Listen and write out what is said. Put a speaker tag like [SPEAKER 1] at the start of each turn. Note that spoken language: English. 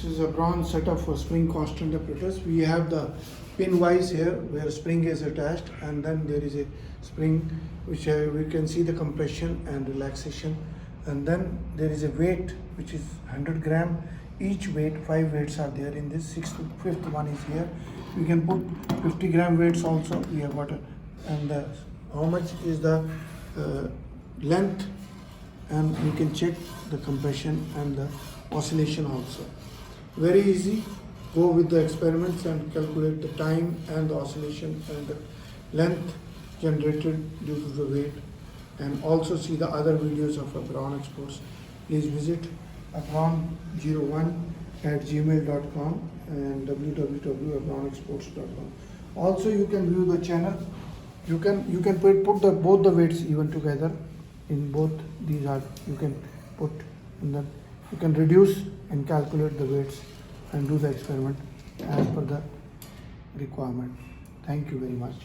[SPEAKER 1] This is a bronze setup for spring constant apparatus. We have the pin wise here where spring is attached, and then there is a spring which we can see the compression and relaxation, and then there is a weight which is 100 gram. Each weight, 5 weights are there in this. Fifth one is here. We can put 50 gram weights also. We have got and how much is the length, and you can check the compression and the oscillation also. Very easy. Go with the experiments and calculate the time and the oscillation and the length generated due to the weight, and also see the other videos of Abron Exports. Please visit abron01@gmail.com and www.abronexports.com. Also, you can view the channel. You can put both the weights even together. In both these are you can put, and then you can reduce and calculate the weights and do the experiment as per the requirement. Thank you very much.